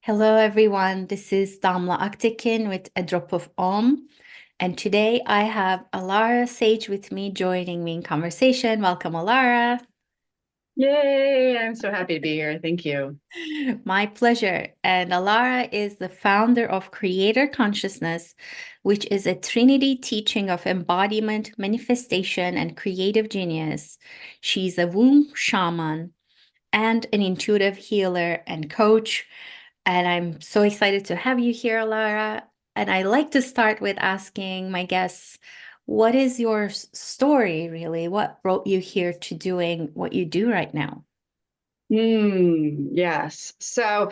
Hello, everyone. This is Damla Aktekin with A Drop of Om. And today I have Alara Sage with me, joining me in conversation. Welcome, Alara. Yay, I'm so happy to be here. Thank you. My pleasure. And Alara is the founder of Creator Consciousness, which is a trinity teaching of embodiment, manifestation, and creative genius. She's a womb shaman and an intuitive healer and coach. And I'm so excited to have you here, Lara. And I like to start with asking my guests, what is your story really? What brought you here to doing what you do right now? Yes. So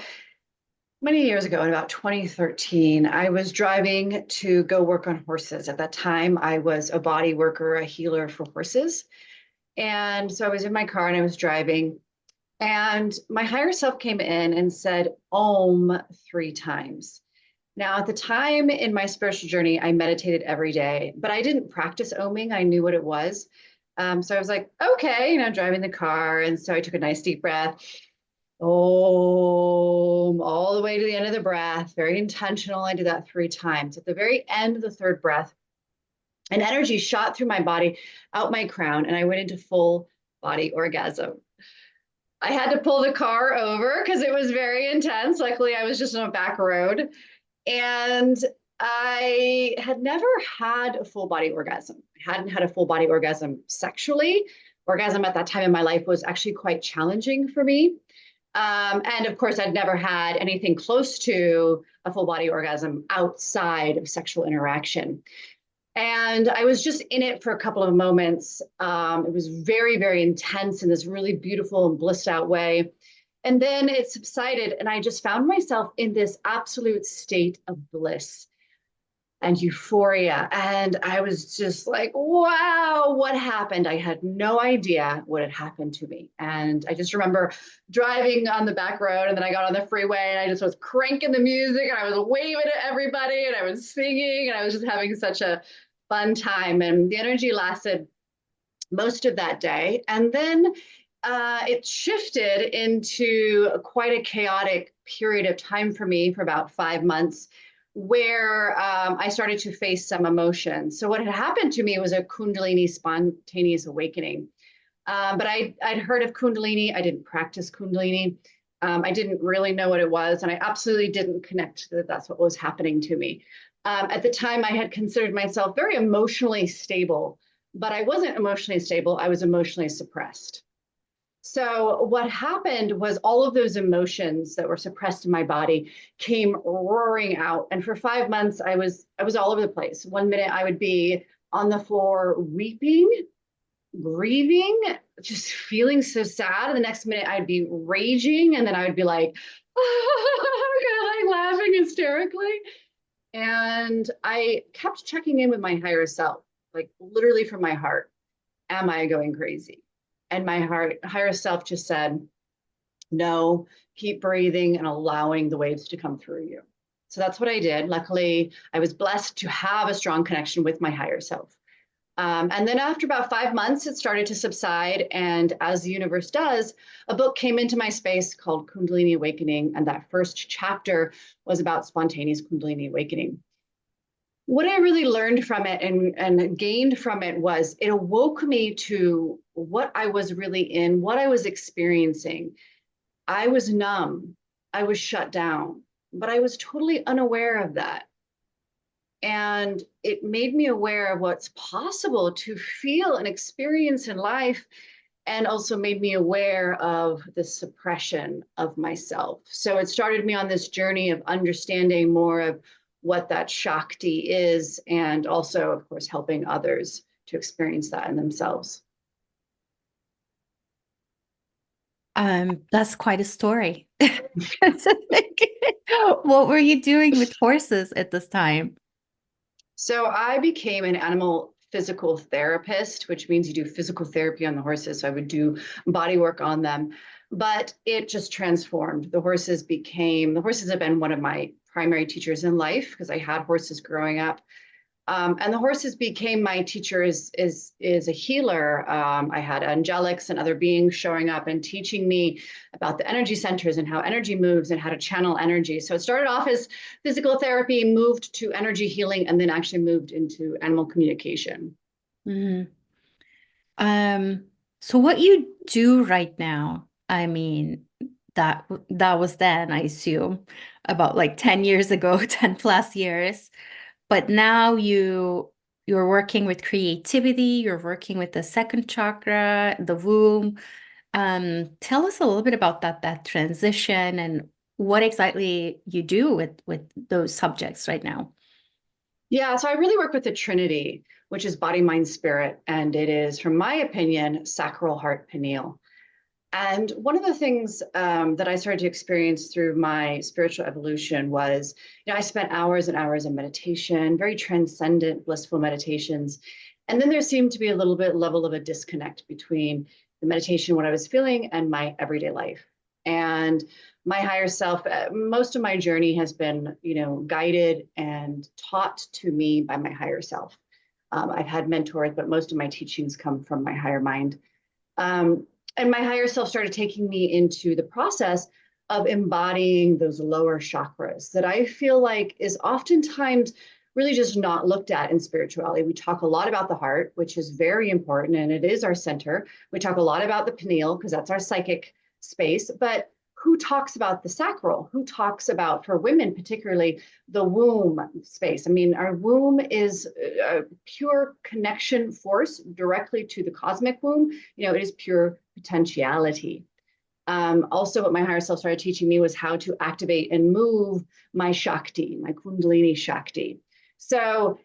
many years ago, in about 2013, I was driving to go work on horses. At that time, I was a body worker, a healer for horses. And so I was in my car and I was driving, and my higher self came in and said, Om 3 times. Now, at the time in my spiritual journey, I meditated every day, but I didn't practice oming. I knew what it was. So I was like, okay, driving the car. And so I took a nice deep breath, Om, all the way to the end of the breath, very intentional. I did that 3 times. At the very end of the third breath, an energy shot through my body, out my crown, and I went into full body orgasm. I had to pull the car over because it was very intense. Luckily, I was just on a back road. And I had never had a full body orgasm. I hadn't had a full body orgasm sexually. Orgasm at that time in my life was actually quite challenging for me. And of course, I'd never had anything close to a full body orgasm outside of sexual interaction. And I was just in it for a couple of moments. It was very, very intense in this really beautiful and blissed out way. And then it subsided, and I just found myself in this absolute state of bliss and euphoria. And I was just like, wow, what happened? I had no idea what had happened to me. And I just remember driving on the back road, and then I got on the freeway and I just was cranking the music and I was waving at everybody and I was singing and I was just having such a fun time. And the energy lasted most of that day. And then it shifted into quite a chaotic period of time for me for about 5 months, where I started to face some emotions. So what had happened to me was a Kundalini spontaneous awakening. But I'd heard of Kundalini. I didn't practice Kundalini. I didn't really know what it was, and I absolutely didn't connect that that's what was happening to me. At the time, I had considered myself very emotionally stable, but I wasn't emotionally stable. I was emotionally suppressed. So what happened was all of those emotions that were suppressed in my body came roaring out. And for 5 months, I was all over the place. One minute I would be on the floor weeping, grieving, just feeling so sad. And the next minute I'd be raging, and then I would be like, kind of like laughing hysterically. And I kept checking in with my higher self, like literally from my heart. Am I going crazy? And my higher self just said, no, keep breathing and allowing the waves to come through you. So that's what I did. Luckily, I was blessed to have a strong connection with my higher self. And then after about 5 months, it started to subside. And as the universe does, a book came into my space called Kundalini Awakening. And that first chapter was about spontaneous Kundalini awakening. What I really learned from it and gained from it was it awoke me to what I was really in, what I was experiencing. I was numb, I was shut down, but I was totally unaware of that. And it made me aware of what's possible to feel and experience in life, and also made me aware of the suppression of myself. So it started me on this journey of understanding more of what that Shakti is, and also, of course, helping others to experience that in themselves. That's quite a story. What were you doing with horses at this time? So I became an animal physical therapist, which means you do physical therapy on the horses. So I would do body work on them, but it just transformed. The horses have been one of my primary teachers in life because I had horses growing up. And the horses became my teacher is a healer. I had angelics and other beings showing up and teaching me about the energy centers and how energy moves and how to channel energy. So it started off as physical therapy, moved to energy healing, and then actually moved into animal communication. Mhm. So what you do right now, I mean, that was then, I assume, about like 10 years ago, 10 plus years. But now you're working with creativity, you're working with the second chakra, the womb. Tell us a little bit about that transition and what exactly you do with those subjects right now. Yeah, so I really work with the Trinity, which is body, mind, spirit, and it is, from my opinion, sacral heart pineal. And one of the things that I started to experience through my spiritual evolution was, I spent hours and hours in meditation, very transcendent, blissful meditations. And then there seemed to be a little bit level of a disconnect between the meditation, what I was feeling, and my everyday life. And my higher self, most of my journey has been, guided and taught to me by my higher self. I've had mentors, but most of my teachings come from my higher mind. Um, and my higher self started taking me into the process of embodying those lower chakras that I feel like is oftentimes really just not looked at in spirituality. We talk a lot about the heart, which is very important, and it is our center. We talk a lot about the pineal because that's our psychic space, but who talks about the sacral? Who talks about, for women particularly, the womb space? I mean, our womb is a pure connection force directly to the cosmic womb. It is pure potentiality. Also, what my higher self started teaching me was how to activate and move my Shakti, my Kundalini Shakti. So,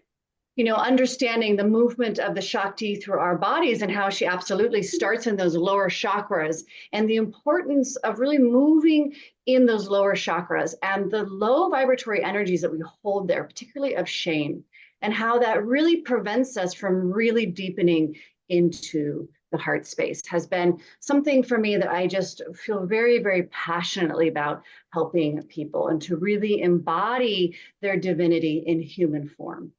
understanding the movement of the Shakti through our bodies and how she absolutely starts in those lower chakras, and the importance of really moving in those lower chakras and the low vibratory energies that we hold there, particularly of shame, and how that really prevents us from really deepening into the heart space, has been something for me that I just feel very, very passionately about helping people and to really embody their divinity in human form.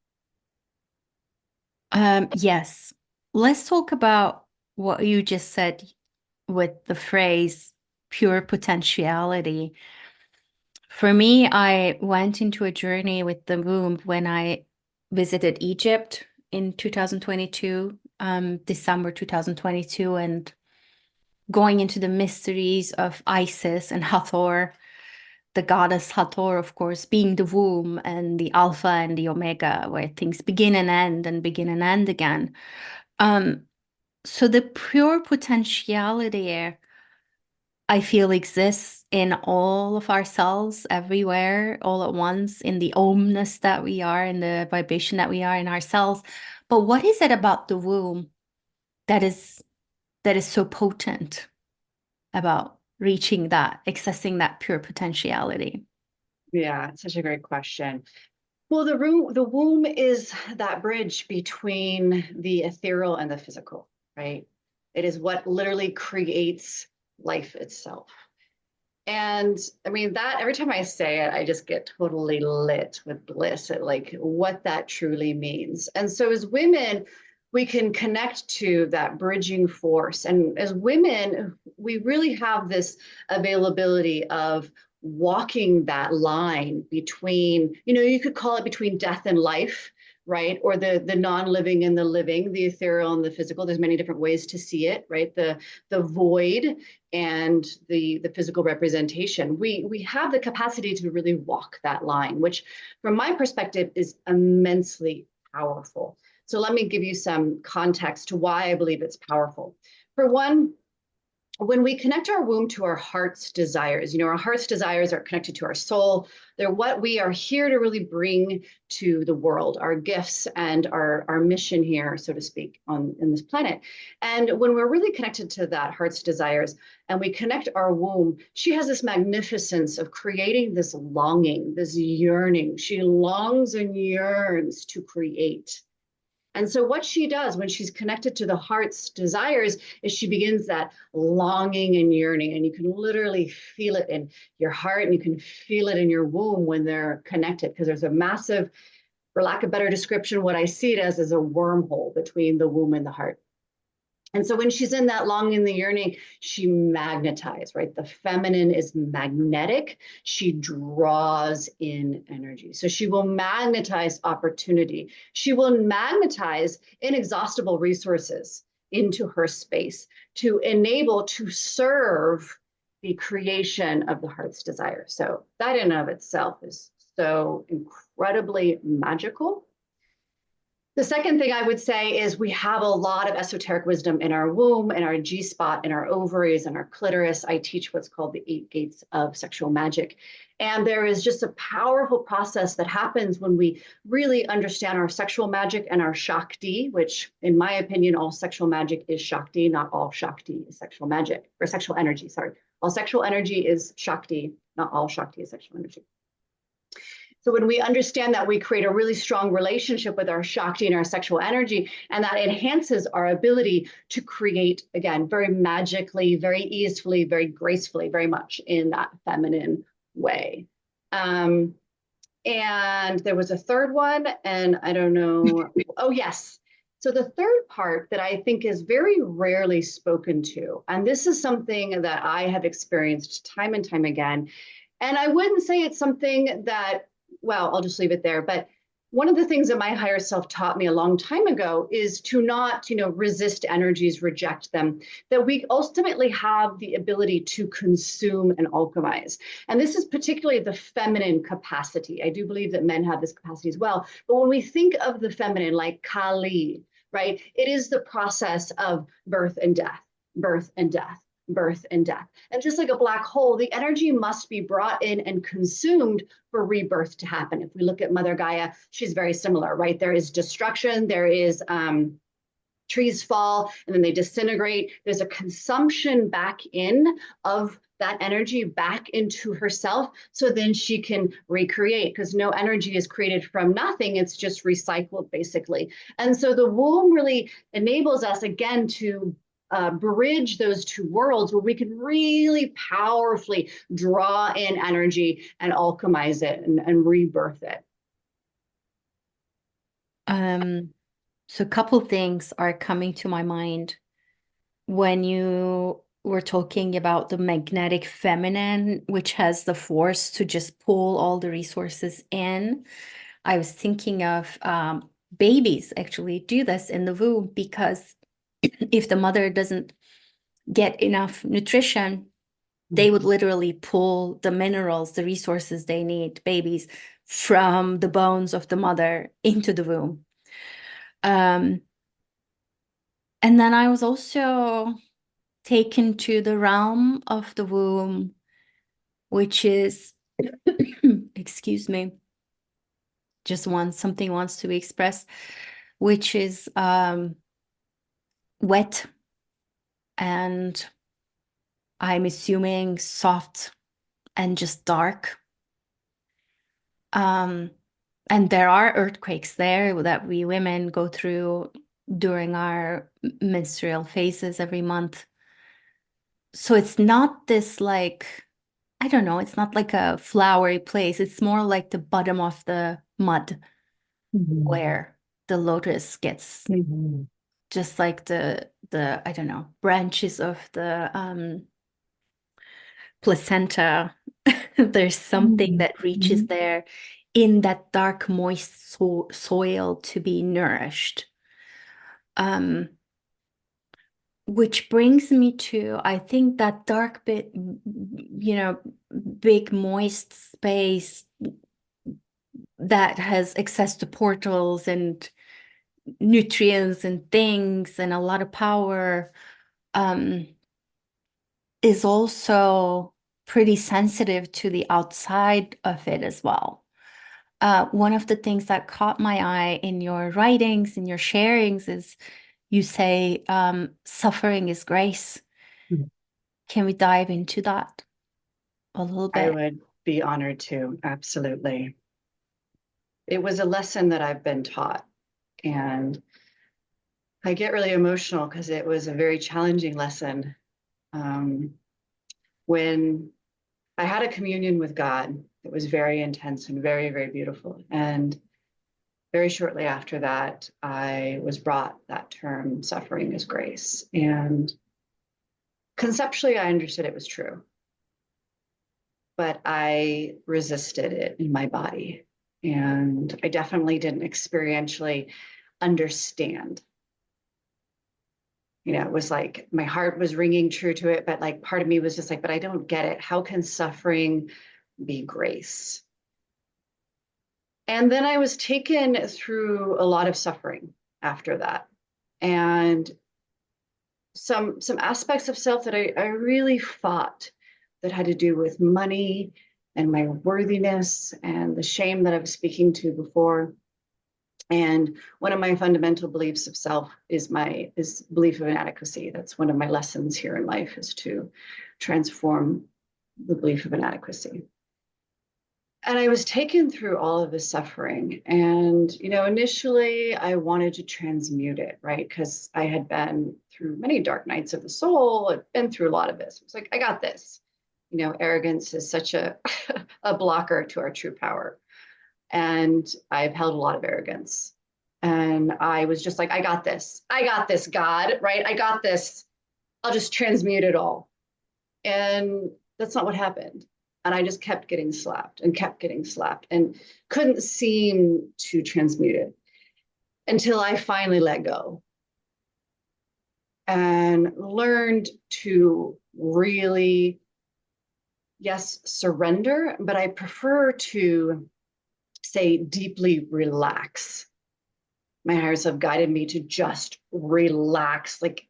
Yes. Let's talk about what you just said with the phrase pure potentiality. For me, I went into a journey with the womb when I visited Egypt in 2022, December 2022, and going into the mysteries of Isis and Hathor, the goddess Hathor, of course, being the womb and the Alpha and the Omega, where things begin and begin and end again. Um, so the pure potentiality I feel exists in all of ourselves, everywhere, all at once, in the omness that we are, in the vibration that we are in ourselves. But what is it about the womb that is so potent about reaching that, accessing that pure potentiality? Yeah, it's such a great question. Well, the womb is that bridge between the ethereal and the physical, right? It is what literally creates life itself. And I mean, that every time I say it, I just get totally lit with bliss at like what that truly means. And so as women, we can connect to that bridging force. And as women, we really have this availability of walking that line between, you could call it between death and life, right? Or the non-living and the living, the ethereal and the physical. There's many different ways to see it, right? The void and the physical representation. We have the capacity to really walk that line, which from my perspective is immensely powerful. So let me give you some context to why I believe it's powerful. For one, when we connect our womb to our heart's desires, our heart's desires are connected to our soul. They're what we are here to really bring to the world, our gifts and our mission here, so to speak, in this planet. And when we're really connected to that heart's desires and we connect our womb, she has this magnificence of creating this longing, this yearning. She longs and yearns to create. And so what she does when she's connected to the heart's desires is she begins that longing and yearning. And you can literally feel it in your heart and you can feel it in your womb when they're connected, because there's a massive For lack of better description, what I see it as is a wormhole between the womb and the heart. And so when she's in that longing and the yearning, she magnetizes, right? The feminine is magnetic. She draws in energy. So she will magnetize opportunity. She will magnetize inexhaustible resources into her space to enable, to serve the creation of the heart's desire. So that in and of itself is so incredibly magical. The second thing I would say is we have a lot of esoteric wisdom in our womb, in our G-spot, in our ovaries, and our clitoris. I teach what's called the 8 gates of sexual magic. And there is just a powerful process that happens when we really understand our sexual magic and our Shakti, which in my opinion, all sexual magic is Shakti, not all Shakti is sexual magic, or sexual energy, sorry. All sexual energy is Shakti, not all Shakti is sexual energy. So when we understand that, we create a really strong relationship with our Shakti and our sexual energy, and that enhances our ability to create, again, very magically, very easily, very gracefully, very much in that feminine way. And there was a third one, and I don't know. Oh, yes. So the third part that I think is very rarely spoken to, and this is something that I have experienced time and time again, and I wouldn't say it's something that, well, I'll just leave it there. But one of the things that my higher self taught me a long time ago is to not, resist energies, reject them, that we ultimately have the ability to consume and alchemize. And this is particularly the feminine capacity. I do believe that men have this capacity as well. But when we think of the feminine, like Kali, right, it is the process of birth and death, birth and death, birth and death. And just like a black hole, the energy must be brought in and consumed for rebirth to happen. If we look at Mother Gaia, she's very similar, right? There is destruction, there is trees fall and then they disintegrate. There's a consumption back in of that energy back into herself, so then she can recreate, because no energy is created from nothing. It's just recycled, basically. And so the womb really enables us, again, to bridge those two worlds where we can really powerfully draw in energy and alchemize it and rebirth it. So a couple things are coming to my mind when you were talking about the magnetic feminine, which has the force to just pull all the resources in. I was thinking of babies actually do this in the womb, because if the mother doesn't get enough nutrition, they would literally pull the minerals, the resources they need, babies, from the bones of the mother into the womb. And then I was also taken to the realm of the womb, which is, excuse me, just something wants to be expressed, which is wet, and I'm assuming soft and just dark. And there are earthquakes there that we women go through during our menstrual phases every month. So it's not this, like, I don't know, it's not like a flowery place. It's more like the bottom of the mud where the lotus gets just like the I don't know, branches of the placenta. There's something that reaches there in that dark, moist soil to be nourished. Which brings me to, I think, that dark bit, big, moist space that has access to portals and nutrients and things and a lot of power, is also pretty sensitive to the outside of it as well. One of the things that caught my eye in your writings, in your sharings, is you say suffering is grace. Can we dive into that a little bit? I would be honored to, absolutely. It was a lesson that I've been taught, and I get really emotional because it was a very challenging lesson. When I had a communion with God, it was very intense and very, very beautiful. And very shortly after that, I was brought that term, suffering is grace. And conceptually, I understood it was true, but I resisted it in my body. And I definitely didn't experientially understand. You know, it was like my heart was ringing true to it, but like part of me was just like, but I don't get it. How can suffering be grace? And then I was taken through a lot of suffering after that. And some aspects of self that I really fought that had to do with money and my worthiness and the shame that I was speaking to before. And one of my fundamental beliefs of self is belief of inadequacy. That's one of my lessons here in life, is to transform the belief of inadequacy. And I was taken through all of this suffering. And, you know, initially I wanted to transmute it, right? Because I had been through many dark nights of the soul. I'd been through a lot of this. It's like, I got this. You know, arrogance is such a, a blocker to our true power. And I've held a lot of arrogance. And I was just like, I got this. I got this, God, right? I got this. I'll just transmute it all. And that's not what happened. And I just kept getting slapped and kept getting slapped and couldn't seem to transmute it until I finally let go and learned to really, yes, surrender, but I prefer to say deeply relax. My higher self guided me to just relax, like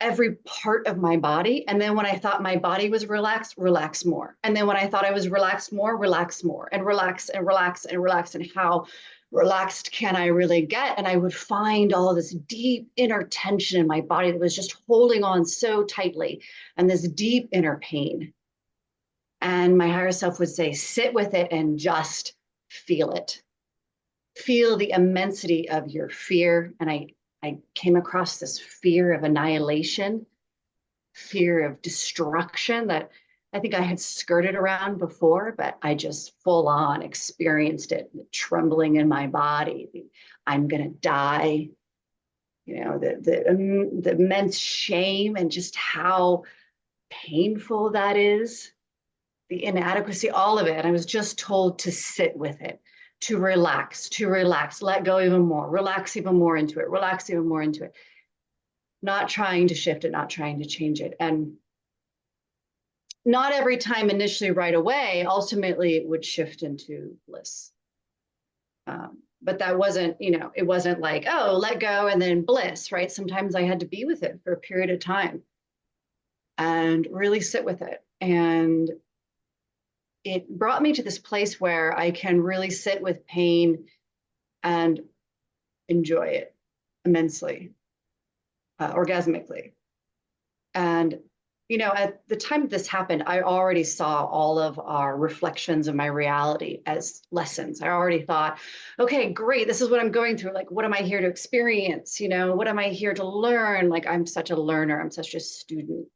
every part of my body. And then when I thought my body was relaxed, relax more. And then when I thought I was relaxed more, relax more, and relax and relax and relax. And how relaxed can I really get? And I would find all this deep inner tension in my body that was just holding on so tightly, and this deep inner pain. And my higher self would say, sit with it and just feel it. Feel the immensity of your fear. And I came across this fear of annihilation, fear of destruction that I think I had skirted around before, but I just full on experienced it, the trembling in my body. I'm going to die. You know, the immense shame and just how painful that is, the inadequacy, all of it. And I was just told to sit with it, to relax, let go even more, relax even more into it, relax even more into it. Not trying to shift it, not trying to change it. And not every time initially right away, ultimately it would shift into bliss. But that wasn't, you know, it wasn't like, oh, let go and then bliss, right? Sometimes I had to be with it for a period of time and really sit with it. And it brought me to this place where I can really sit with pain and enjoy it immensely, orgasmically. And, you know, at the time this happened, I already saw all of our reflections of my reality as lessons. I already thought, okay, great, this is what I'm going through. Like, what am I here to experience? You know, what am I here to learn? Like, I'm such a learner, I'm such a student.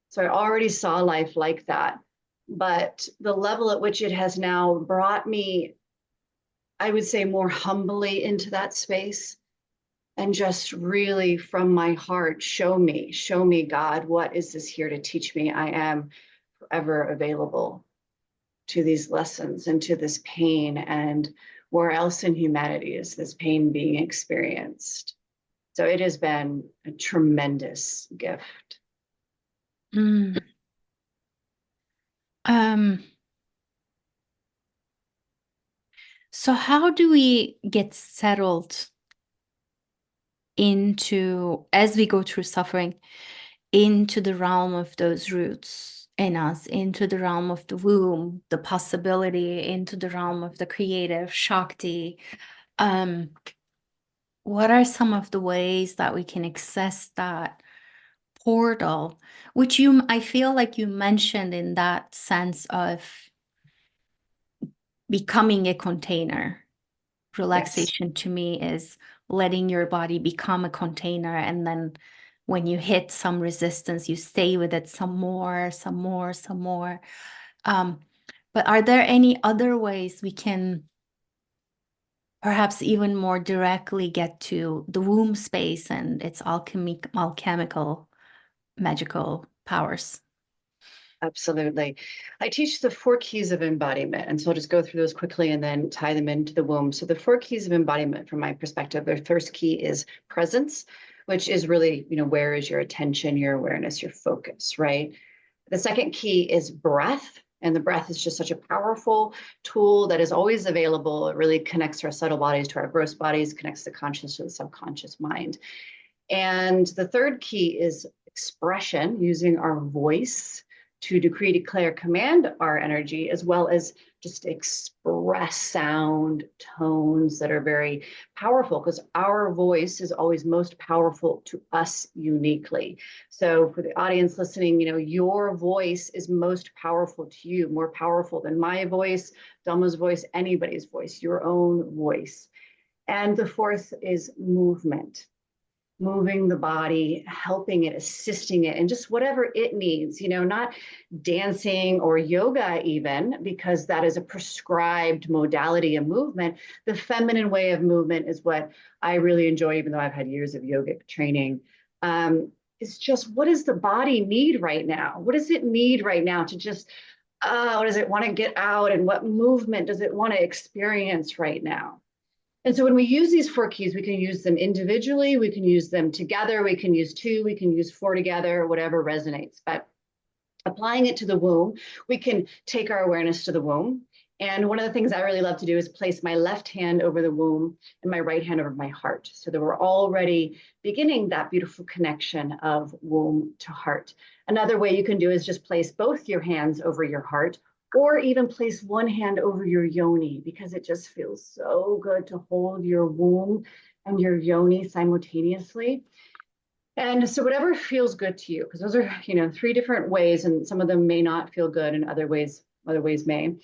So I already saw life like that. But the level at which it has now brought me, I would say, more humbly into that space, and just really from my heart, show me, God, what is this here to teach me? I am forever available to these lessons and to this pain, and where else in humanity is this pain being experienced? So it has been a tremendous gift. Mm. So how do we get settled into, as we go through suffering, into the realm of those roots in us, into the realm of the womb, the possibility, into the realm of the creative Shakti? What are some of the ways that we can access that portal, which I feel like you mentioned in that sense of becoming a container? Relaxation to me is letting your body become a container, and then when you hit some resistance, you stay with it some more. But are there any other ways we can perhaps even more directly get to the womb space and its alchemical, magical powers. Absolutely. I teach the 4 keys of embodiment. And so I'll just go through those quickly and then tie them into the womb. So the 4 keys of embodiment, from my perspective, the first key is presence, which is really, where is your attention, your awareness, your focus, right? The second key is breath. And the breath is just such a powerful tool that is always available. It really connects our subtle bodies to our gross bodies, connects the conscious to the subconscious mind. And the third key is expression, using our voice to decree, declare, command our energy, as well as just express sound tones that are very powerful, because our voice is always most powerful to us uniquely. So for the audience listening, your voice is most powerful to you, more powerful than my voice, Damla's voice, anybody's voice, your own voice. And the fourth is movement, moving the body, helping it, assisting it, and just whatever it needs, not dancing or yoga even, because that is a prescribed modality of movement. The feminine way of movement is what I really enjoy, even though I've had years of yogic training. It's just, what does the body need right now? What does it need right now to just, what does it want to get out? And what movement does it want to experience right now? And so when we use these 4 keys, we can use them individually, we can use them together, we can use 2, we can use 4 together, whatever resonates. But applying it to the womb, we can take our awareness to the womb. And one of the things I really love to do is place my left hand over the womb and my right hand over my heart, so that we're already beginning that beautiful connection of womb to heart. Another way you can do is just place both your hands over your heart, or even place one hand over your yoni, because it just feels so good to hold your womb and your yoni simultaneously. And so whatever feels good to you, because those are, 3 different ways, and some of them may not feel good and other ways may.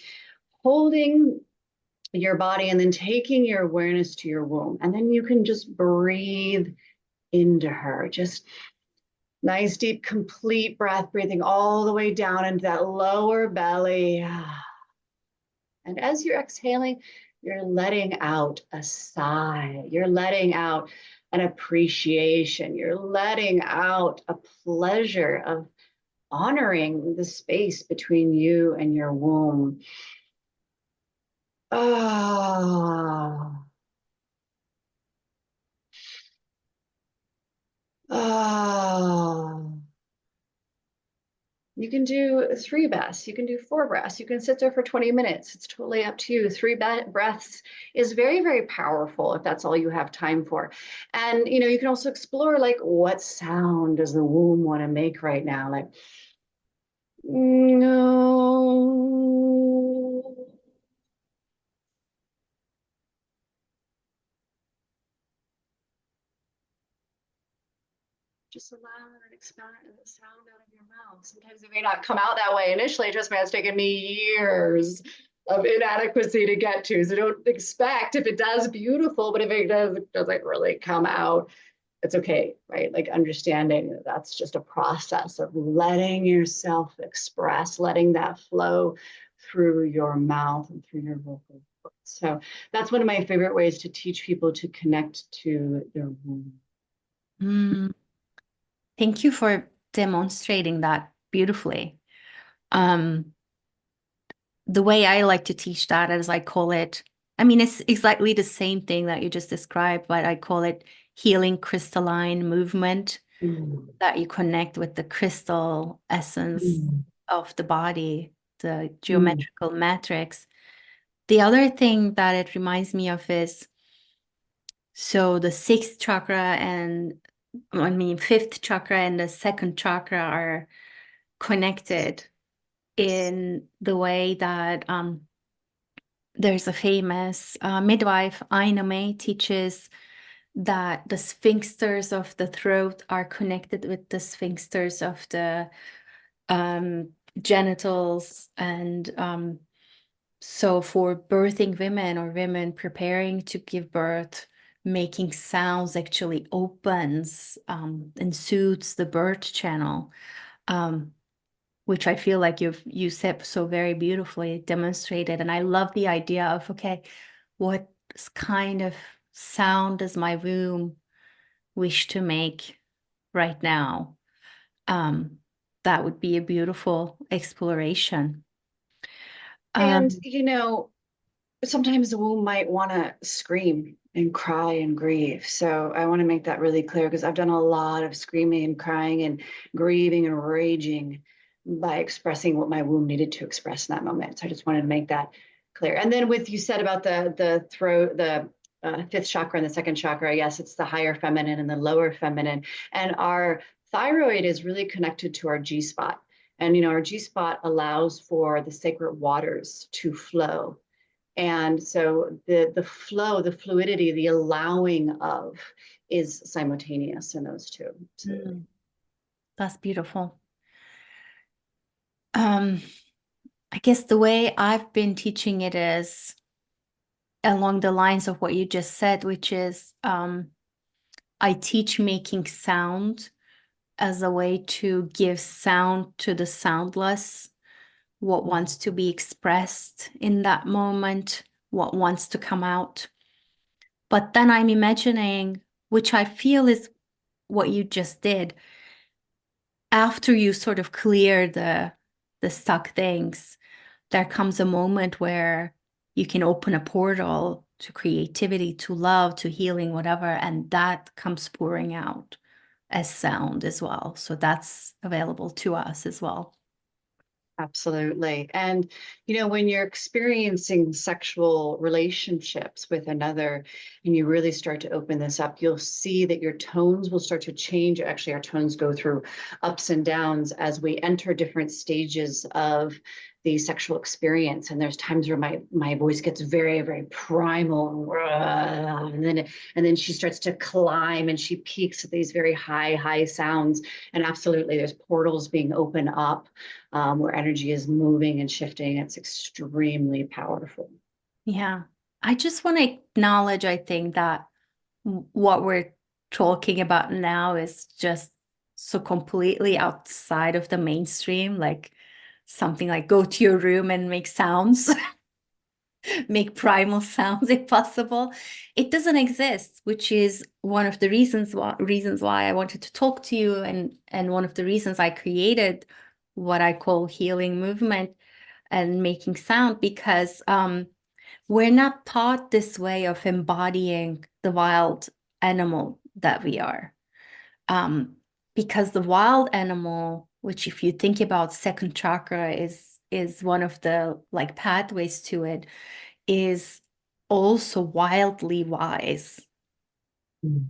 Holding your body and then taking your awareness to your womb. And then you can just breathe into her. Just nice, deep, complete breath, breathing all the way down into that lower belly. And as you're exhaling, you're letting out a sigh. You're letting out an appreciation. You're letting out a pleasure of honoring the space between you and your womb. Ah. Ah. You can do 3 breaths, you can do 4 breaths, you can sit there for 20 minutes. It's totally up to you. 3 breaths is very, very powerful if that's all you have time for. And, you can also explore, like, what sound does the womb want to make right now? Like, no. Just allow and expand the sound out of your mouth. Sometimes it may not come out that way initially. Trust me, it's taken me years of inadequacy to get to. So don't expect, if it does, beautiful, but if it doesn't really come out, it's okay, right? Like, understanding that that's just a process of letting yourself express, letting that flow through your mouth and through your vocal cords. So that's one of my favorite ways to teach people to connect to their womb. Mm. Thank you for demonstrating that beautifully. The way I like to teach that is I call it, it's exactly the same thing that you just described, but I call it healing crystalline movement, that you connect with the crystal essence of the body, the geometrical matrix. The other thing that it reminds me of is, so the 6th chakra and 5th chakra and the 2nd chakra are connected in the way that there's a famous midwife, Ina May, teaches that the sphincters of the throat are connected with the sphincters of the genitals. And so for birthing women or women preparing to give birth, making sounds actually opens and soothes the birth channel, which I feel like you said so very beautifully demonstrated. And I love the idea of, okay, what kind of sound does my womb wish to make right now? That would be a beautiful exploration. And, Um, sometimes the womb might want to scream and cry and grieve. So I want to make that really clear because I've done a lot of screaming and crying and grieving and raging by expressing what my womb needed to express in that moment. So I just wanted to make that clear. And then with you said about the throat, the fifth chakra and the second chakra, yes, it's the higher feminine and the lower feminine. And our thyroid is really connected to our G spot. And our G spot allows for the sacred waters to flow. And so the flow, the fluidity, the allowing of is simultaneous in those two. Absolutely. that's beautiful. Um, I guess the way I've been teaching it is along the lines of what you just said, which is I teach making sound as a way to give sound to the soundless, what wants to be expressed in that moment, what wants to come out. But then I'm imagining, which I feel is what you just did, after you sort of clear the stuck things, there comes a moment where you can open a portal to creativity, to love, to healing, whatever, and that comes pouring out as sound as well. So that's available to us as well. Absolutely. And, when you're experiencing sexual relationships with another and you really start to open this up, you'll see that your tones will start to change. Actually, our tones go through ups and downs as we enter different stages of the sexual experience. And there's times where my voice gets very, very primal, and then she starts to climb and she peaks at these very high sounds. And absolutely, there's portals being opened up where energy is moving and shifting. It's extremely powerful. Yeah. I just want to acknowledge, I think, that what we're talking about now is just so completely outside of the mainstream, like something like go to your room and make sounds, make primal sounds if possible. It doesn't exist, which is one of the reasons why I wanted to talk to you, and one of the reasons I created what I call healing movement and making sound, because we're not taught this way of embodying the wild animal that we are. Because the wild animal, which if you think about second chakra is one of the like pathways to it, is also wildly wise. Mm.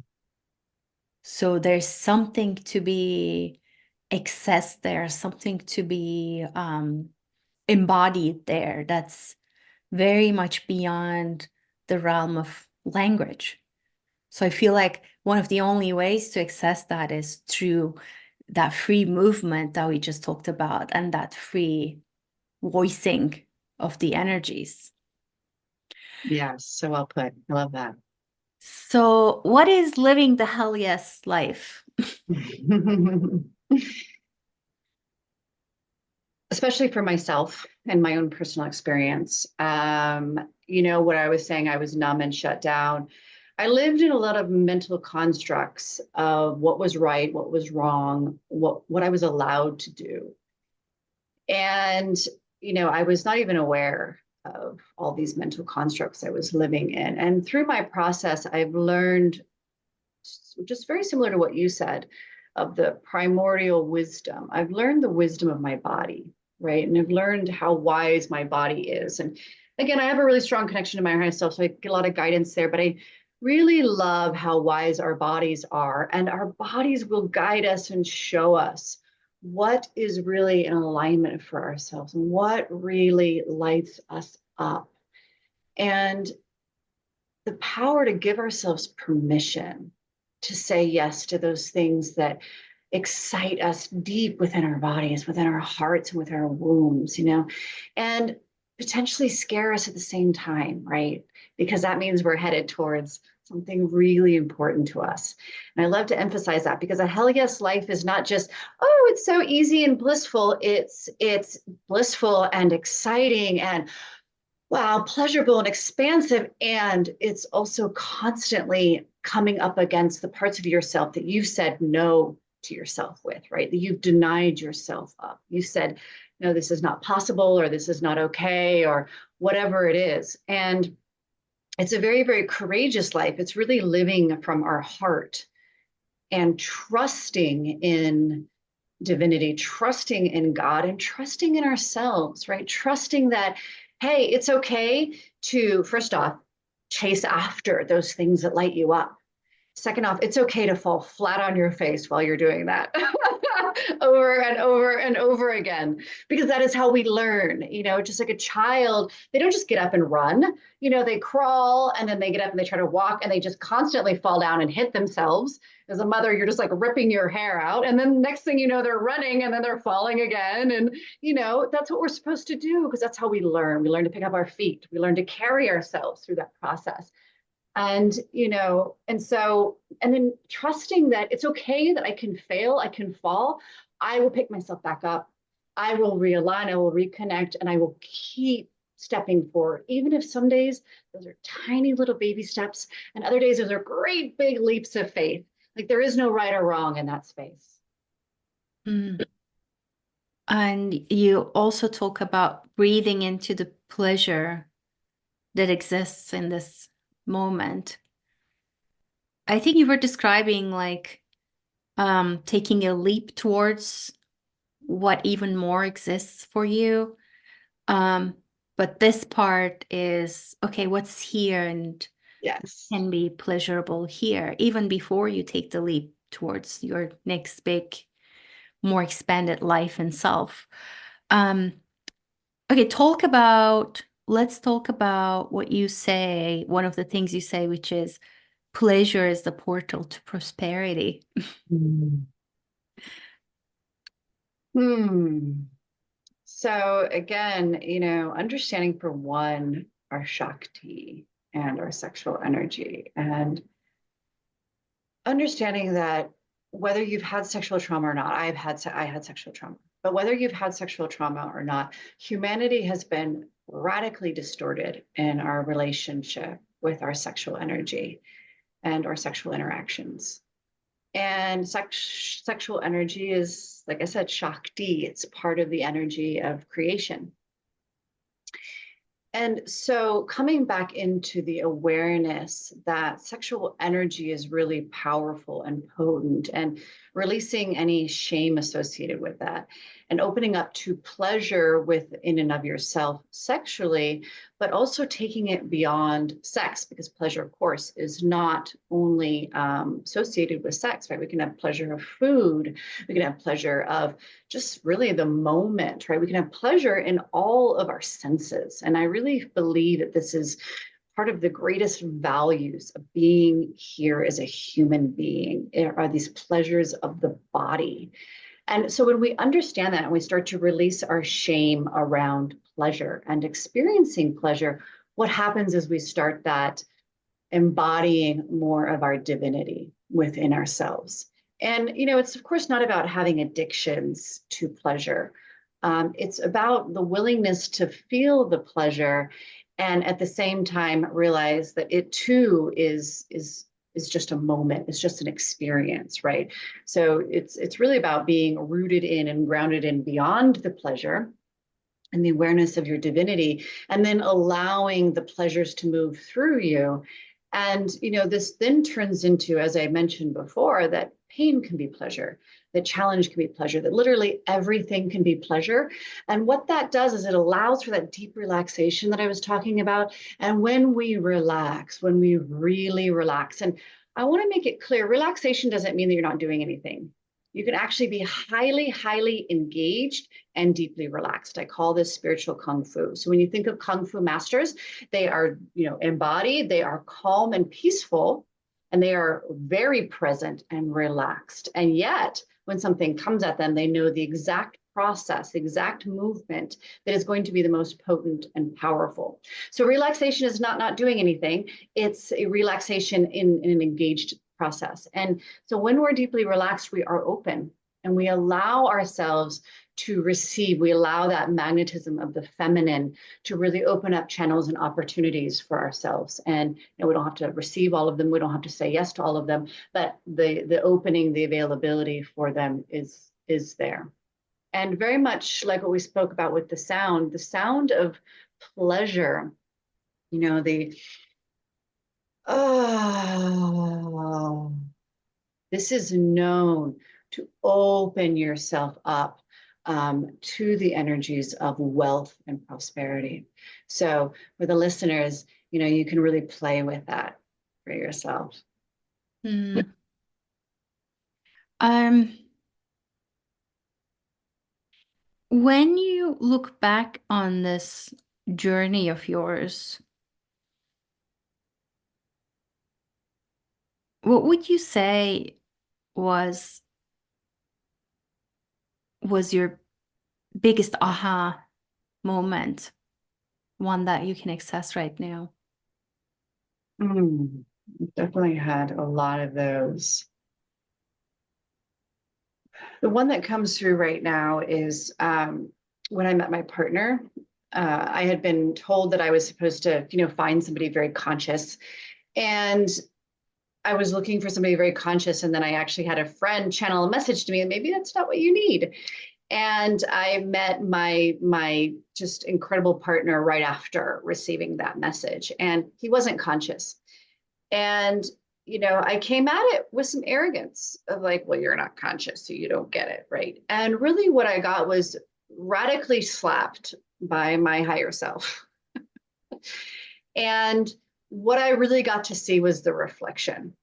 So there's something to be accessed there, something to be embodied there that's very much beyond the realm of language. So I feel like one of the only ways to access that is through that free movement that we just talked about and that free voicing of the energies. Yes, so well put. I love that. So, what is living the hell yes life? Especially for myself and my own personal experience. What I was saying, I was numb and shut down. I lived in a lot of mental constructs of what was right, what was wrong, what I was allowed to do. And, I was not even aware of all these mental constructs I was living in. And through my process, I've learned just very similar to what you said of the primordial wisdom. I've learned the wisdom of my body, right? And I've learned how wise my body is. And again, I have a really strong connection to my higher self, so I get a lot of guidance there, but I really love how wise our bodies are. And our bodies will guide us and show us what is really in alignment for ourselves and what really lights us up. And the power to give ourselves permission to say yes to those things that excite us deep within our bodies, within our hearts, and within our wombs, and potentially scare us at the same time, right? Because that means we're headed towards something really important to us. And I love to emphasize that because a hell yes life is not just, oh, it's so easy and blissful. It's blissful and exciting and Wow, pleasurable and expansive. And it's also constantly coming up against the parts of yourself that you've said no to yourself with, right? That you've denied yourself up. You said, no, this is not possible, or this is not okay, or whatever it is. And it's a very, very courageous life. It's really living from our heart and trusting in divinity, trusting in God, and trusting in ourselves, right? Trusting that, hey, it's okay to, first off, chase after those things that light you up. Second off, it's okay to fall flat on your face while you're doing that over and over and over again, because that is how we learn. Just like a child, they don't just get up and run. They crawl and then they get up and they try to walk and they just constantly fall down and hit themselves. As a mother, you're just like ripping your hair out. And then next thing you know, they're running and then they're falling again. And, that's what we're supposed to do, because that's how we learn. We learn to pick up our feet. We learn to carry ourselves through that process. And and then trusting that it's okay that I can fail, I can fall, I will pick myself back up, I will realign, I will reconnect, and I will keep stepping forward, even if some days those are tiny little baby steps and other days those are great big leaps of faith. Like, there is no right or wrong in that space. Mm. And you also talk about breathing into the pleasure that exists in this moment. I think you were describing like taking a leap towards what even more exists for you. But this part is, okay, what's here and Yes. can be pleasurable here, even before you take the leap towards your next big, more expanded life and self. Okay, let's talk about what you say, one of the things you say, which is pleasure is the portal to prosperity. So again, understanding, for one, our Shakti and our sexual energy, and understanding that whether you've had sexual trauma or not, I had sexual trauma, but whether you've had sexual trauma or not, humanity has been radically distorted in our relationship with our sexual energy and our sexual interactions. And sexual energy is, like I said, Shakti. It's part of the energy of creation. And so coming back into the awareness that sexual energy is really powerful and potent, and releasing any shame associated with that, and opening up to pleasure within and of yourself sexually, but also taking it beyond sex, because pleasure, of course, is not only associated with sex, right? We can have pleasure of food, we can have pleasure of just really the moment, right? We can have pleasure in all of our senses. And I really believe that this is part of the greatest values of being here as a human being, are these pleasures of the body. And so when we understand that and we start to release our shame around pleasure and experiencing pleasure, what happens is we start that embodying more of our divinity within ourselves. And, it's of course not about having addictions to pleasure. It's about the willingness to feel the pleasure and at the same time realize that it too is just a moment. It's just an experience, right? So it's really about being rooted in and grounded in beyond the pleasure and the awareness of your divinity, and then allowing the pleasures to move through you. And, this then turns into, as I mentioned before, that pain can be pleasure, that challenge can be pleasure, that literally everything can be pleasure. And what that does is it allows for that deep relaxation that I was talking about. And when we relax, when we really relax, and I want to make it clear, relaxation doesn't mean that you're not doing anything. You can actually be highly, highly engaged and deeply relaxed. I call this spiritual Kung Fu. So when you think of Kung Fu masters, they are, embodied, they are calm and peaceful, and they are very present and relaxed. And yet, when something comes at them, they know the exact process, the exact movement that is going to be the most potent and powerful. So relaxation is not doing anything. It's a relaxation in an engaged process. And so when we're deeply relaxed, we are open. and we allow ourselves to receive, we allow that magnetism of the feminine to really open up channels and opportunities for ourselves. And we don't have to receive all of them. We don't have to say yes to all of them, but the opening, the availability for them is there. And very much like what we spoke about with the sound of pleasure, oh, this is known to open yourself up to the energies of wealth and prosperity. So for the listeners, you can really play with that for yourself. Mm. When you look back on this journey of yours, what would you say was your biggest aha moment, one that you can access right now? Definitely had a lot of those. The one that comes through right now is when I met my partner. I had been told that I was supposed to, find somebody very conscious. And I was looking for somebody very conscious. And then I actually had a friend channel a message to me, and maybe that's not what you need. And I met my just incredible partner right after receiving that message. And he wasn't conscious. And I came at it with some arrogance of like, well, you're not conscious, so you don't get it, right? And really what I got was radically slapped by my higher self. And what I really got to see was the reflection.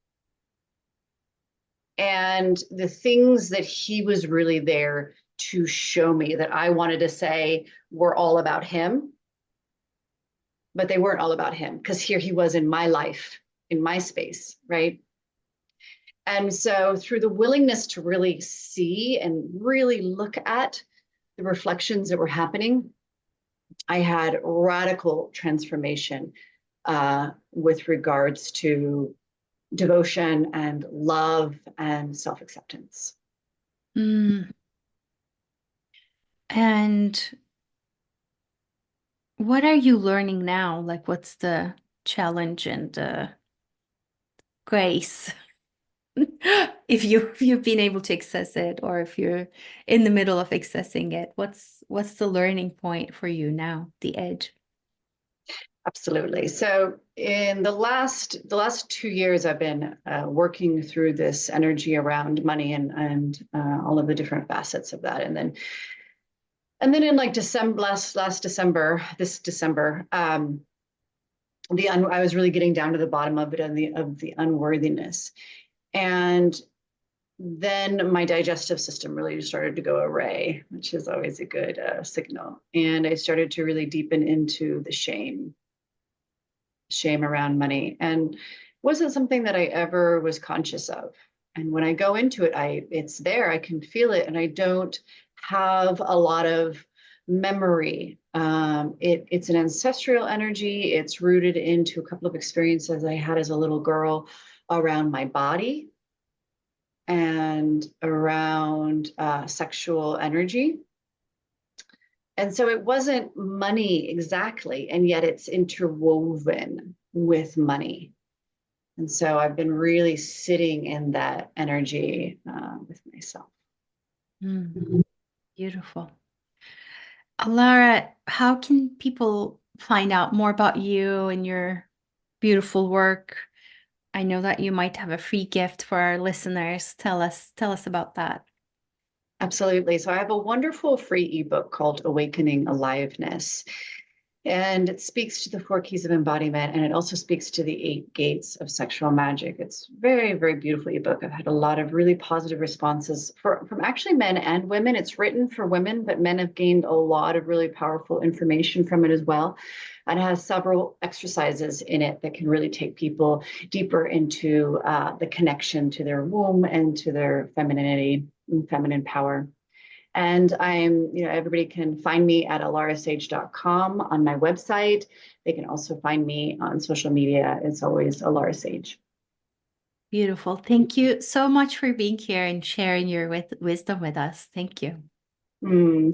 And the things that he was really there to show me that I wanted to say were all about him, but they weren't all about him, because here he was in my life, in my space, right? And so through the willingness to really see and really look at the reflections that were happening, I had radical transformation with regards to devotion and love and self-acceptance. And what are you learning now? Like, what's the challenge and grace? If you've been able to access it, or if you're in the middle of accessing it, what's the learning point for you now, the edge? Absolutely. So in the last 2 years, I've been working through this energy around money and all of the different facets of that. And then in like December, last December, this December, I was really getting down to the bottom of it, and of the unworthiness. And then my digestive system really started to go array, which is always a good signal. And I started to really deepen into the shame around money, and it wasn't something that I ever was conscious of. And when I go into it, it's there, I can feel it, and I don't have a lot of memory. It's an ancestral energy. It's rooted into a couple of experiences I had as a little girl around my body and around sexual energy. And so it wasn't money exactly, and yet it's interwoven with money. And so I've been really sitting in that energy with myself. Beautiful. Alara, how can people find out more about you and your beautiful work? I know that you might have a free gift for our listeners. Tell us about that. Absolutely. So I have a wonderful free ebook called Awakening Aliveness. And it speaks to the 4 keys of embodiment, and it also speaks to the 8 gates of sexual magic. It's very, very beautiful ebook. I've had a lot of really positive responses from actually men and women. It's written for women, but men have gained a lot of really powerful information from it as well. And it has several exercises in it that can really take people deeper into the connection to their womb and to their femininity and feminine power. And everybody can find me at alarasage.com on my website. They can also find me on social media. It's always Alara Sage. Beautiful. Thank you so much for being here and sharing your wisdom with us. Thank you.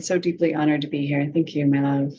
So deeply honored to be here. Thank you, my love.